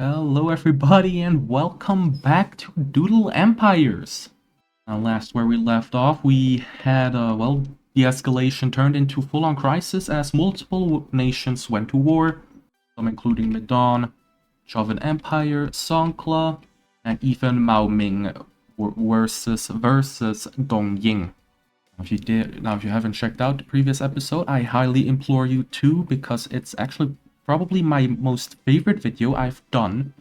Hello everybody and welcome back to Doodle Empires. Last where we left off, we had, the escalation turned into full-on crisis as multiple nations went to war, some including Medan, Jovan Empire, Songkhla, and even Mao Ming versus Dongying. If you haven't checked out the previous episode, I highly implore you to, because it's actually probably my most favorite video I've done.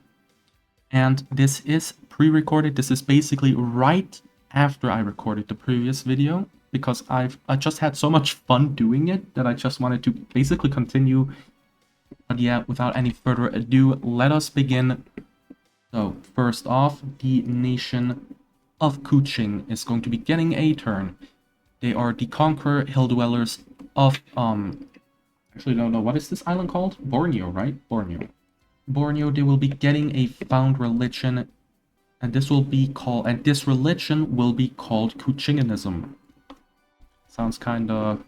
And this is pre-recorded. This is basically right after I recorded the previous video, because I just had so much fun doing it that I just wanted to basically continue. But yeah, without any further ado, let us begin. So first off, the nation of Kuching is going to be getting a turn. They are the Conqueror Hill Dwellers of, actually don't know, what is this island called? Borneo, right? Borneo, they will be getting a found religion, and this religion will be called Kuchinganism. Sounds kinda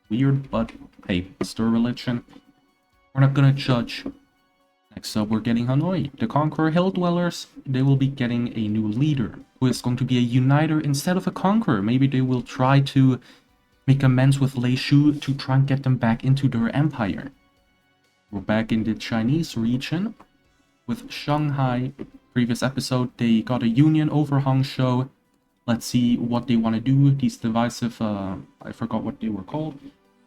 weird, but hey, it's their religion. We're not gonna judge. Next up, we're getting Hanoi. The Conqueror Hill Dwellers, they will be getting a new leader, who is going to be a uniter instead of a conqueror. Maybe they will try to make amends with Lei Shu to try and get them back into their empire. We're back in the Chinese region with Shanghai. Previous episode, they got a union over Hangzhou. Let's see what they want to do. These divisive, I forgot what they were called.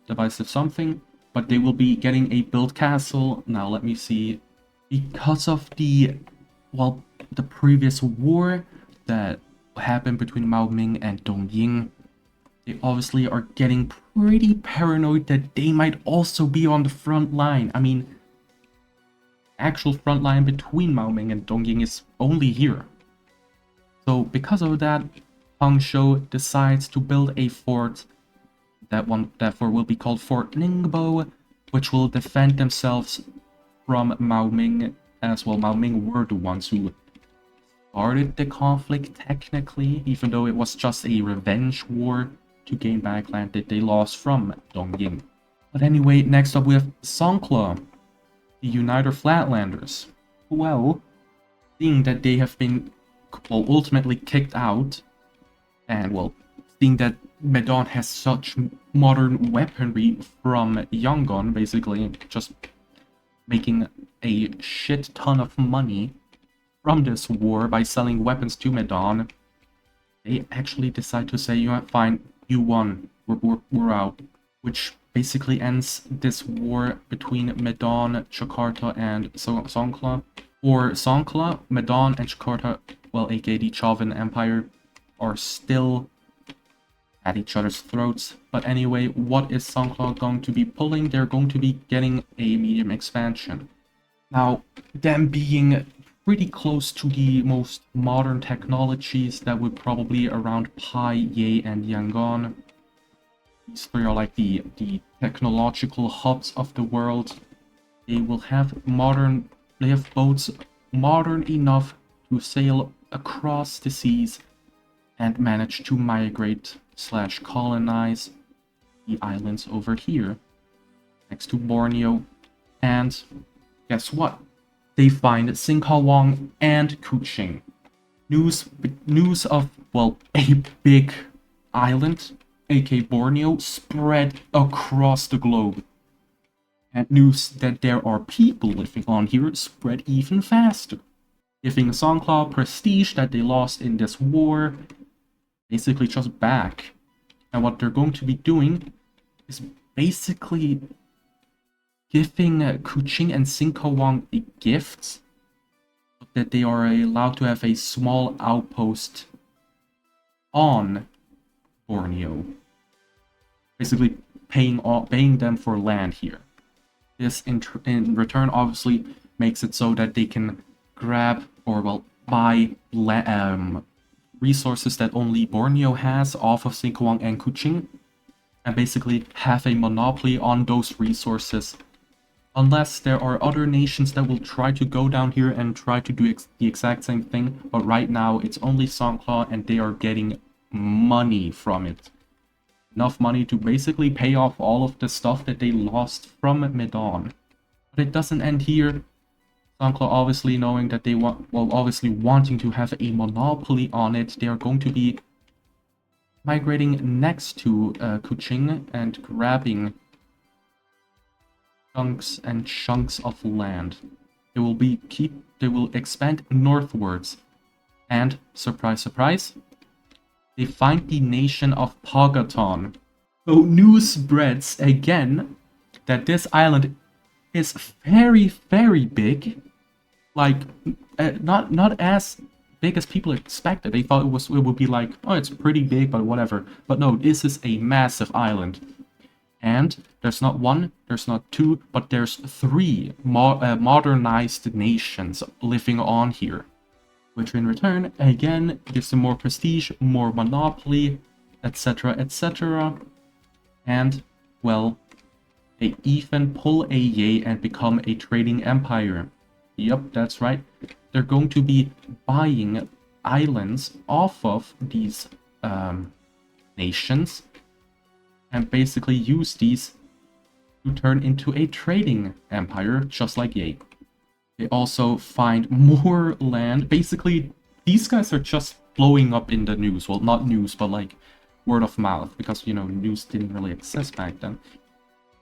Divisive something. But they will be getting a built castle. Now let me see. Because of the previous war that happened between Mao Ming and Dong Ying, they obviously are getting pretty paranoid that they might also be on the front line. I mean, actual front line between Mao Ming and Dong Ying is only here. So because of that, Hangzhou decides to build a fort. That fort will be called Fort Ningbo, which will defend themselves from Mao Ming as well. Mao Ming were the ones who started the conflict technically, even though it was just a revenge war to gain back land that they lost from Dong Ying. But anyway, next up we have Songkhla, the Uniter Flatlanders. Well, seeing that they have been ultimately kicked out, and seeing that Medan has such modern weaponry from Yangon, basically just making a shit ton of money from this war by selling weapons to Medan, they actually decide to say, you know, fine, you won, we're out. Which basically ends this war between Medan, Jakarta, and Songkhla. For Songkhla, Medan and Jakarta, aka the Jovan Empire, are still at each other's throats. But anyway, what is Songkhla going to be pulling? They're going to be getting a medium expansion. Now, them being pretty close to the most modern technologies that would probably around Pai, Ye, and Yangon. These three are like the technological hubs of the world. They have boats modern enough to sail across the seas and manage to migrate / colonize the islands over here next to Borneo. And guess what? They find Singkawang and Kuching. News of, a big island, aka Borneo, spread across the globe. And news that there are people living on here spread even faster, giving Songkhla prestige that they lost in this war basically just back. And what they're going to be doing is basically giving Kuching and Singkawang a gift that they are allowed to have a small outpost on Borneo. Basically paying them for land here. This in return obviously makes it so that they can grab or buy resources that only Borneo has off of Singkawang and Kuching, and basically have a monopoly on those resources. Unless there are other nations that will try to go down here and try to do the exact same thing, but right now it's only Songkhla and they are getting money from it. Enough money to basically pay off all of the stuff that they lost from Medan. But it doesn't end here. Songkhla obviously knowing that they want, well, obviously wanting to have a monopoly on it, they are going to be migrating next to Kuching and grabbing chunks and chunks of land. They will expand northwards, and surprise, surprise, they find the nation of Pogaton. So news spreads again that this island is very, very big. Like, not as big as people expected. They thought it would be like, oh, it's pretty big, but whatever. But no, this is a massive island. And there's not one, there's not two, but there's three modernized nations living on here. Which in return, again, gives them more prestige, more monopoly, etc., etc. And, well, they even pull a yay and become a trading empire. Yep, that's right. They're going to be buying islands off of these nations and basically use these to turn into a trading empire, just like Yay. They also find more land. Basically, these guys are just blowing up in the news. Well, not news, but like word of mouth, because, you know, news didn't really exist back then.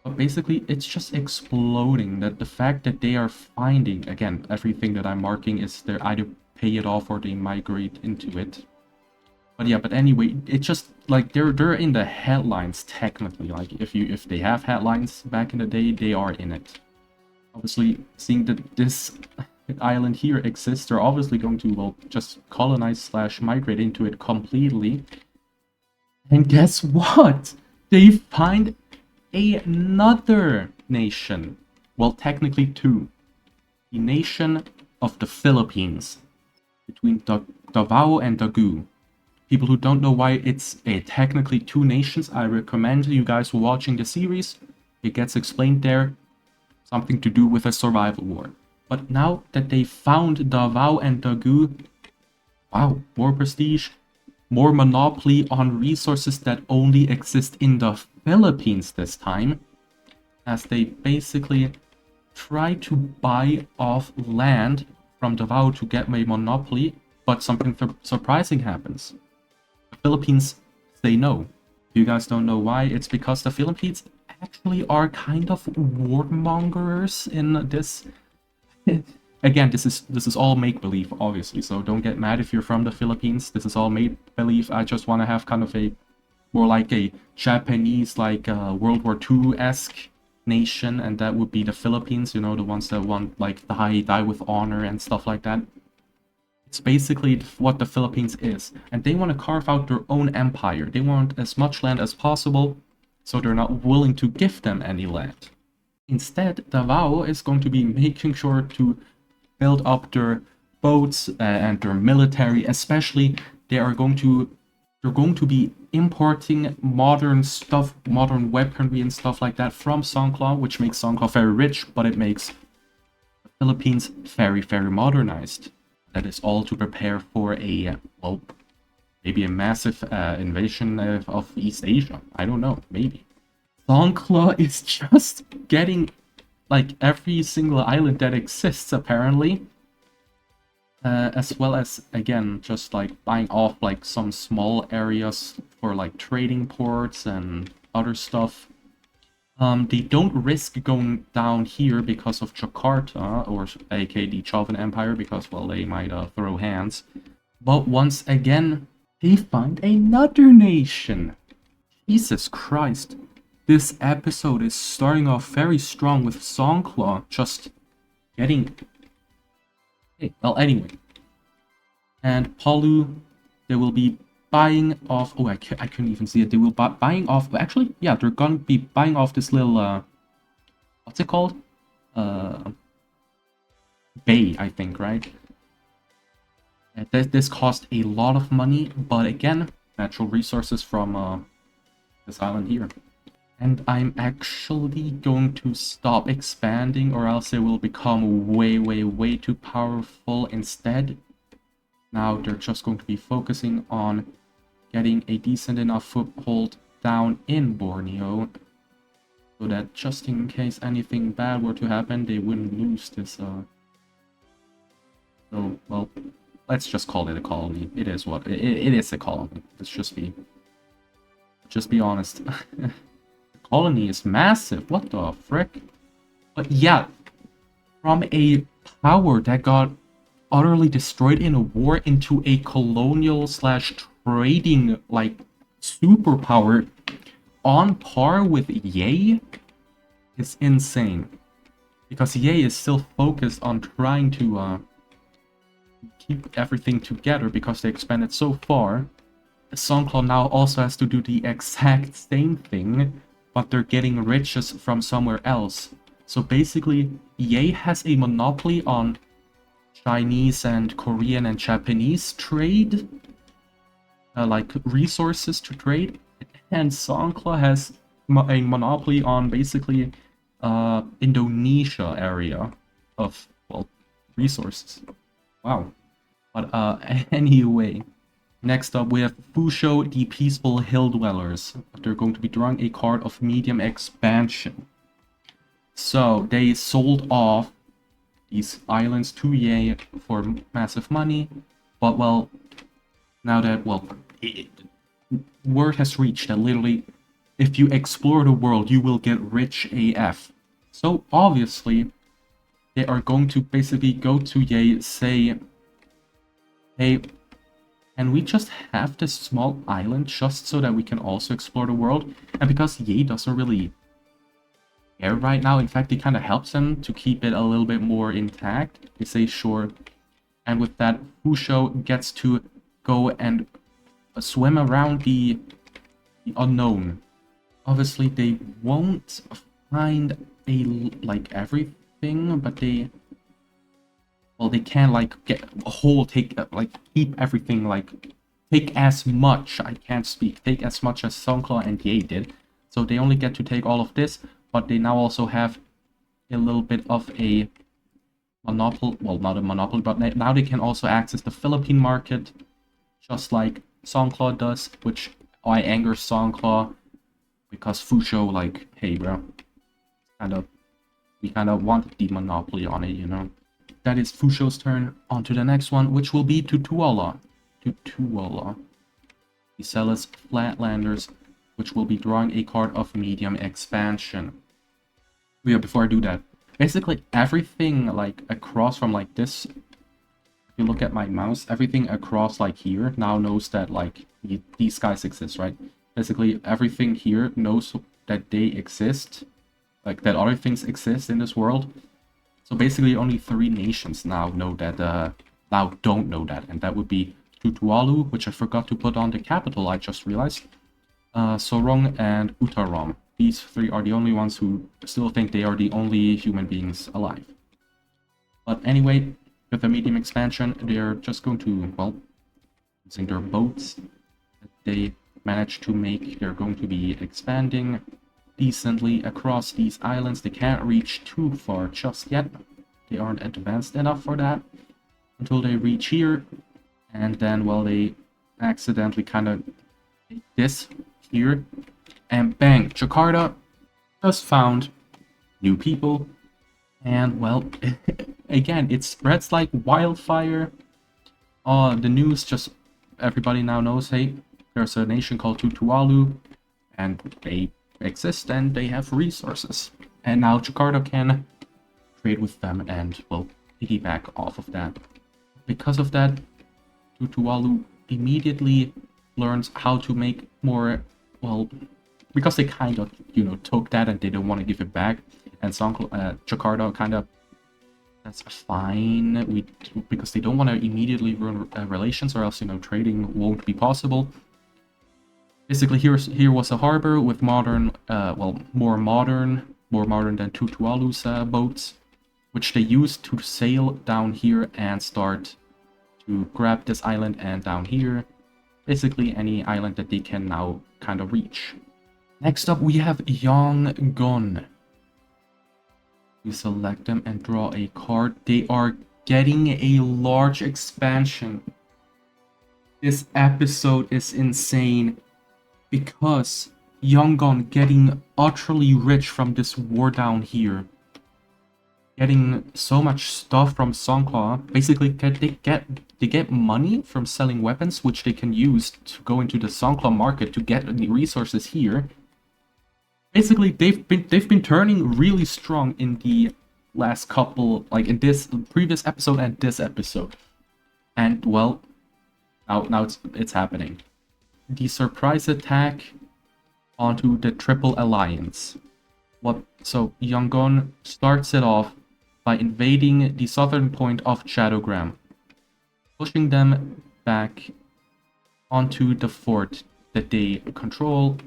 But basically, it's just exploding. That the fact that they are finding, again, everything that I'm marking is they either pay it off or they migrate into it. But yeah, but anyway, it's just like they're in the headlines technically. Like if they have headlines back in the day, they are in it. Obviously, seeing that this island here exists, they're obviously going to, well, just colonize / migrate into it completely. And guess what? They find another nation. Well, technically two. The nation of the Philippines. Between Davao and Dagu. People who don't know why it's technically two nations, I recommend you guys watching the series. It gets explained there. Something to do with a survival war. But now that they found Davao and Dagu, wow, more prestige, more monopoly on resources that only exist in the Philippines this time, as they basically try to buy off land from Davao to get a monopoly, but something surprising happens. The Philippines say no. If you guys don't know why, it's because the Philippines actually are kind of warmongers in this. Again, this is all make-believe, obviously, so don't get mad if you're from the Philippines. This is all make-believe. I just want to have kind of a more like a Japanese, like World War II-esque nation, and that would be the Philippines, you know, the ones that want like die with honor and stuff like that. It's basically what the Philippines is, and they want to carve out their own empire. They want as much land as possible, so they're not willing to give them any land. Instead, Davao is going to be making sure to build up their boats and their military. Especially, they're going to be importing modern stuff, modern weaponry and stuff like that from Songkhla, which makes Songkhla very rich, but it makes the Philippines very, very modernized. That is all to prepare for a, well, maybe a massive invasion of East Asia. I don't know, maybe. Songkhla is just getting, like, every single island that exists, apparently. As well as, again, just, like, buying off, like, some small areas for, like, trading ports and other stuff. They don't risk going down here because of Jakarta, or aka the Chavan Empire, because, well, they might throw hands. But once again, they find another nation. Jesus Christ. This episode is starting off very strong with Songkhla just getting... Hey, well, anyway. And Palu, they will be buying off... Oh, I couldn't even see it. They will be buying off... Actually, yeah, they're gonna be buying off this little... what's it called? Bay, I think, right? This cost a lot of money, but again, natural resources from this island here. And I'm actually going to stop expanding, or else it will become way, way, way too powerful instead. Now they're just going to be focusing on getting a decent enough foothold down in Borneo, so that just in case anything bad were to happen, they wouldn't lose this well, let's just call it a colony. It is what it is a colony. Let's just be honest. The colony is massive. What the frick? But yeah, from a power that got utterly destroyed in a war into a colonial slash trading like superpower on par with Ye is insane. Because Ye is still focused on trying to keep everything together because they expanded so far. Songkhla now also has to do the exact same thing, but they're getting riches from somewhere else. So basically, Ye has a monopoly on Chinese and Korean and Japanese trade, like resources to trade, and Songkhla has a monopoly on basically Indonesia area of, well, resources. Wow. But anyway, next up we have Fusho, the Peaceful Hill Dwellers. They're going to be drawing a card of medium expansion. So they sold off these islands to Ye for massive money, but well, now that, well, word has reached that literally if you explore the world you will get rich AF. So obviously they are going to basically go to Ye, say, hey, can we just have this small island just so that we can also explore the world? And because Ye doesn't really care right now, in fact, it kind of helps them to keep it a little bit more intact. They say sure. And with that, Fusho gets to go and swim around the unknown. Obviously, they won't find like everything, but they, well, they can like get a whole, like keep everything, like take as much. I can't speak. Take as much as Songkhla and Ye did. So they only get to take all of this, but they now also have a little bit of a monopoly. Well, not a monopoly, but now they can also access the Philippine market, just like Songkhla does, which I anger Songkhla because Fusho, like, hey, bro, we kind of want the monopoly on it, you know. That is Fusho's turn. On to the next one, which will be Tutuola. Tutuola. The Celis Flatlanders, which will be drawing a card of medium expansion. Yeah, before I do that, basically everything like across from like this, if you look at my mouse, everything across like here now knows that like these guys exist, right? Basically everything here knows that they exist, like that other things exist in this world. So basically only 3 nations now know that, now don't know that, and that would be Tutualu, which I forgot to put on the capital, I just realized, Sorong and Utarom. These 3 are the only ones who still think they are the only human beings alive. But anyway, with the medium expansion, they're just going to, well, using their boats that they managed to make, they're going to be expanding decently across these islands. They can't reach too far just yet. They aren't advanced enough for that until they reach here. And then, well, they accidentally kind of take this here. And bang, Jakarta just found new people. And, well, again, it spreads like wildfire. The news just, everybody now knows, hey, there's a nation called Tutualu, and they exist and they have resources. And now Jakarta can trade with them and, well, piggyback off of that. Because of that, Tutualu immediately learns how to make more, well, because they kind of, you know, took that and they don't want to give it back, and Jakarta kind of, that's fine, because they don't want to immediately ruin relations, or else, you know, trading won't be possible. Basically, here was a harbor with modern, well, more modern than Tutualu's boats, which they used to sail down here and start to grab this island, and down here, basically any island that they can now kind of reach. Next up, we have Yangon. You select them and draw a card. They are getting a large expansion. This episode is insane because Yangon getting utterly rich from this war down here. getting so much stuff from Songkhla. Basically, they get money from selling weapons, which they can use to go into the Songkhla market to get the resources here. Basically, they've been turning really strong in the last couple, like in this previous episode and this episode. And well, now it's happening. The surprise attack onto the Triple Alliance. So Yangon starts it off by invading the southern point of Shadowgram, pushing them back onto the fort that they control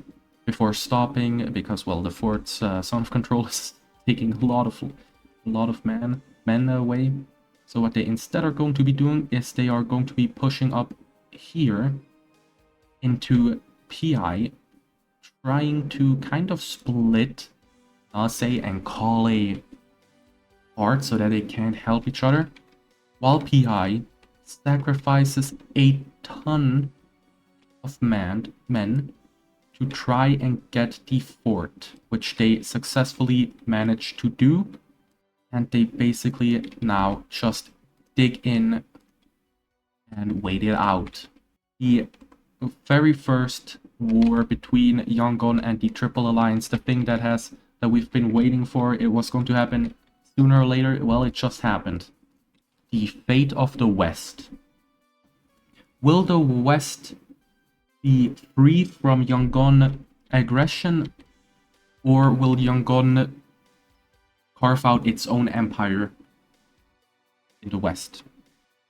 before stopping, because well, the fort's zone of control is taking a lot of men away. So what they instead are going to be doing is they are going to be pushing up here into PI, trying to kind of split say and call a part so that they can't help each other, while PI sacrifices a ton of men to try and get the fort, which they successfully managed to do. And they basically now just dig in and wait it out. The very first war between Yangon and the Triple Alliance, the thing that we've been waiting for, it was going to happen sooner or later. Well, it just happened. The fate of the West. Will the West be free from Yangon aggression, or will Yangon carve out its own empire in the West?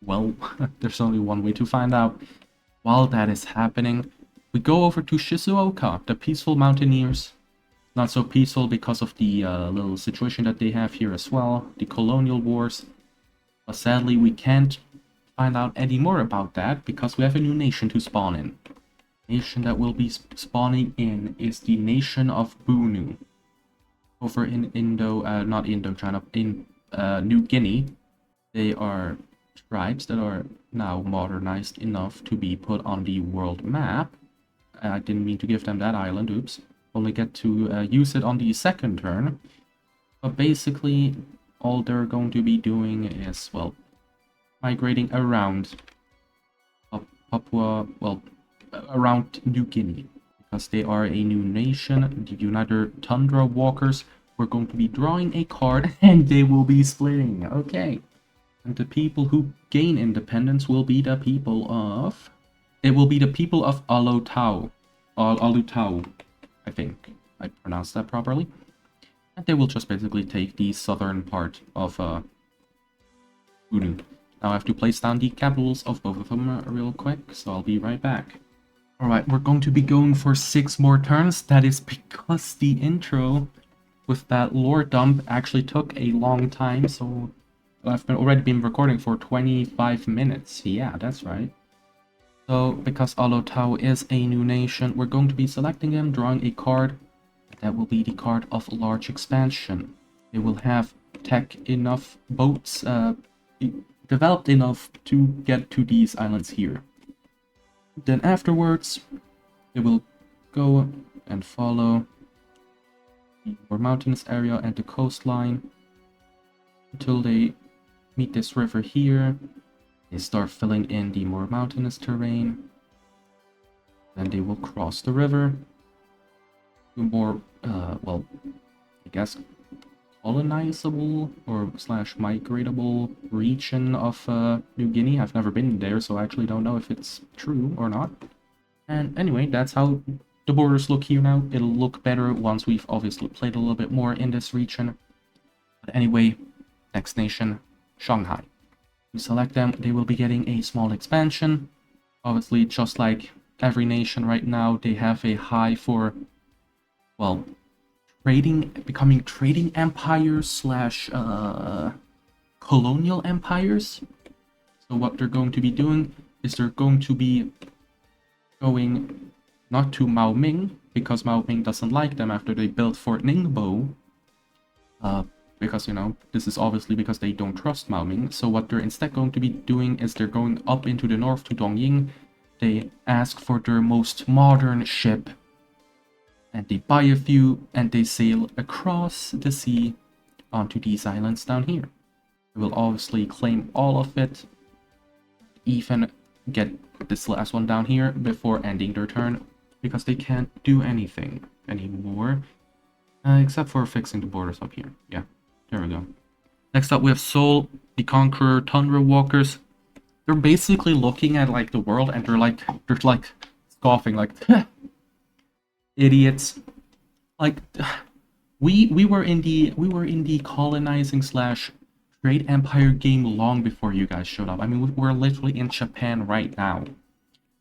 Well, there's only one way to find out. While that is happening, we go over to Shizuoka, the peaceful mountaineers. Not so peaceful because of the little situation that they have here as well, the colonial wars. But sadly, we can't find out any more about that because we have a new nation to spawn in. The nation that will be spawning in is the nation of Bunu. Over in not Indochina, in New Guinea. They are tribes that are now modernized enough to be put on the world map. I didn't mean to give them that island, oops. Only get to use it on the second turn. But basically, all they're going to be doing is, well, migrating around Papua, well, around New Guinea. Because they are a new nation, the United Tundra Walkers. We're going to be drawing a card, and they will be splitting. Okay. And the people who gain independence will be the people of... It will be the people of Alutau. Alutau, I think I pronounced that properly. And they will just basically take the southern part of Bunu. Now I have to place down the capitals of both of them real quick, so I'll be right back. Alright, we're going to be going for 6 more turns. That is because the intro with that lore dump actually took a long time, so I've already been recording for 25 minutes. Yeah, that's right. So, because Alotau is a new nation, we're going to be selecting them, drawing a card. That will be the card of large expansion. They will have tech enough, boats developed enough to get to these islands here. Then afterwards, they will go and follow the more mountainous area and the coastline until they meet this river here. They start filling in the more mountainous terrain. Then they will cross the river to more, well, I guess colonizable or slash migratable region of New Guinea. I've never been there, so I actually don't know if it's true or not. And anyway, that's how the borders look here now. It'll look better once we've obviously played a little bit more in this region. But anyway, next nation, Shanghai. We select them, they will be getting a small expansion. Obviously, just like every nation right now, they have a high for, well, becoming trading empires slash colonial empires. So what they're going to be doing is they're going to be going not to Mao Ming, because Mao Ming doesn't like them after they built Fort Ningbo. Because, you know, this is obviously because they don't trust Mao Ming. So what they're instead going to be doing is they're going up into the north to Dongying. They ask for their most modern ship. And they buy a few and they sail across the sea onto these islands down here. They will obviously claim all of it, even get this last one down here before ending their turn, because they can't do anything anymore, except for fixing the borders up here. Yeah, there we go. Next up, we have Seoul, the Conqueror, Tundra Walkers. They're basically looking at like the world, and they're like scoffing, like idiots. Like we were in the colonizing slash trade empire game long before you guys showed up. I mean, we're literally in Japan right now.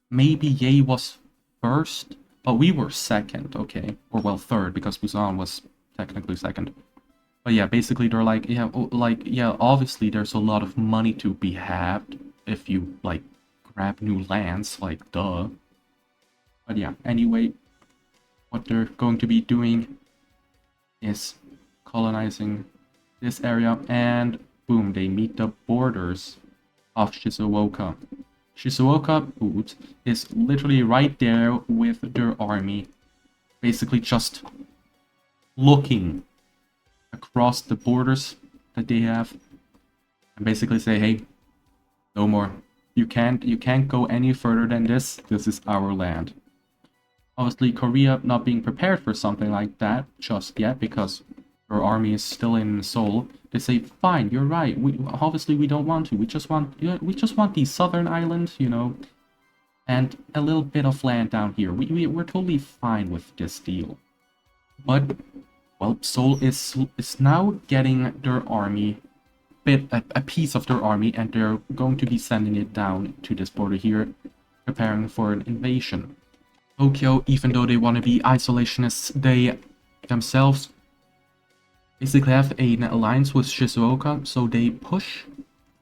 Maybe Ye was first, but we were second, okay, or well third, because Busan was technically second. But yeah, basically they're like, yeah, obviously there's a lot of money to be had if you like grab new lands, like duh. But yeah, anyway, what they're going to be doing is colonizing this area, and boom, they meet the borders of Shizuoka. Shizuoka, is literally right there with their army, basically just looking across the borders that they have, and basically say, hey, no more. You can't go any further than this. This is our land. Obviously, Korea not being prepared for something like that just yet, because her army is still in Seoul. They say, fine, you're right. We don't want to. We just want the southern island, you know, and a little bit of land down here. We're totally fine with this deal. But well, Seoul is now getting their army, a piece of their army, and they're going to be sending it down to this border here, preparing for an invasion. Tokyo, even though they want to be isolationists, they themselves basically have an alliance with Shizuoka, so they push,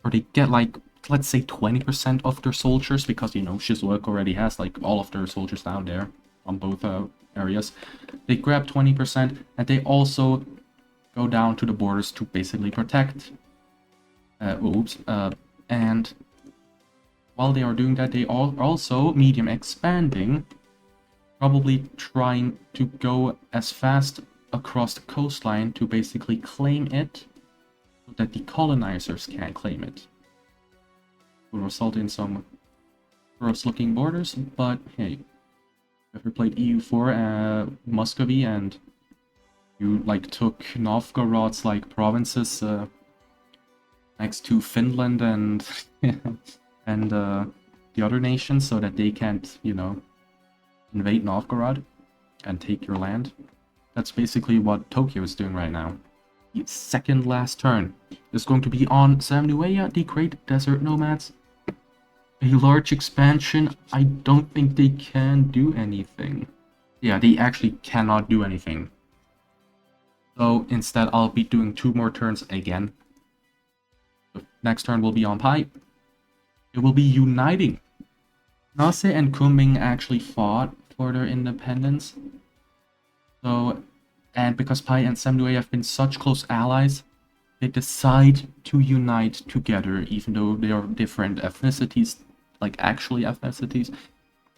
or they get like, let's say 20% of their soldiers, because, you know, Shizuoka already has like all of their soldiers down there on both areas. They grab 20%, and they also go down to the borders to basically protect. And while they are doing that, they are also medium expanding, probably trying to go as fast across the coastline to basically claim it, so that the colonizers can claim it. Will result in some gross looking borders, but hey, ever played EU4 Muscovy, and you like took Novgorod's like provinces next to Finland and and the other nations, so that they can't, you know, invade Novgorod and take your land. That's basically what Tokyo is doing right now. The second last turn is going to be on Samnueya, the Great Desert Nomads. A large expansion. I don't think they can do anything. Yeah, they actually cannot do anything. So instead, I'll be doing 2 more turns again. The next turn will be on Pai. It will be uniting. Nase and Kunming actually fought for their independence. So, and because Pai and Samnue have been such close allies, they decide to unite together, even though they are different ethnicities, like actually ethnicities.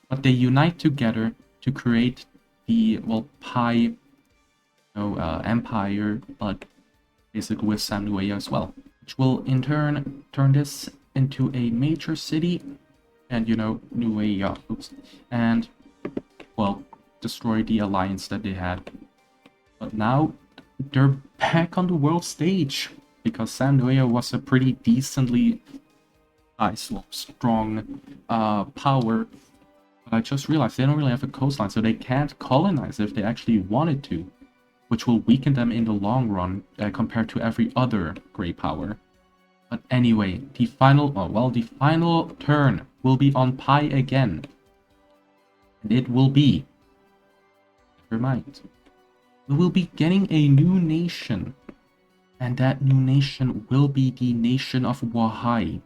But they unite together to create the, well, Pai empire, but basically with Samnue as well, which will in turn turn this into a major city, and, you know, Nueya, and, well, destroy the alliance that they had. But now they're back on the world stage, because Samnue was a pretty decently strong power. But I just realized they don't really have a coastline, so they can't colonize if they actually wanted to, which will weaken them in the long run compared to every other great power. But anyway, the final, the final turn will be on Pai again. And it will be, never mind, we will be getting a new nation. And that new nation will be the nation of Wahai.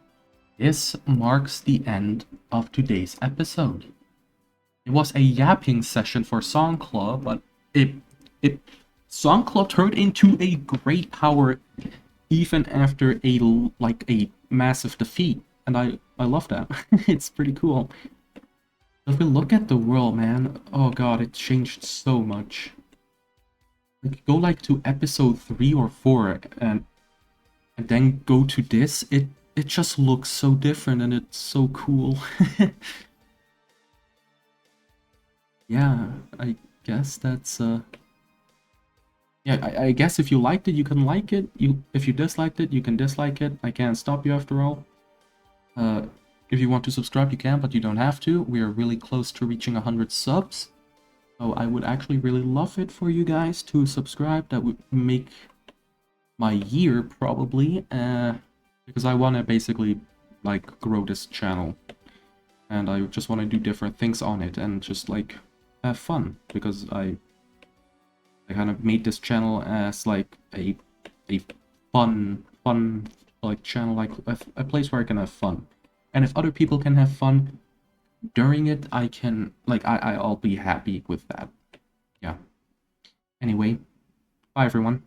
This marks the end of today's episode. It was a yapping session for Songkhla, but Songkhla turned into a great power even after a massive defeat, and I love that. It's pretty cool. If we look at the world, man, oh god, it changed so much. like go like to episode 3 or 4 and then go to this, it just looks so different and it's so cool. Yeah, I guess that's yeah, I guess if you liked it, you can like it. If you disliked it, you can dislike it. I can't stop you after all. Uh, if you want to subscribe, you can, but you don't have to. We are really close to reaching 100 subs. So I would actually really love it for you guys to subscribe. That would make my year, probably. Because I want to basically, like, grow this channel. And I just want to do different things on it and just, like, have fun. Because I kind of made this channel as like a fun like channel, like a place where I can have fun. And if other people can have fun during it, I can like I'll be happy with that. Yeah. Anyway, bye everyone.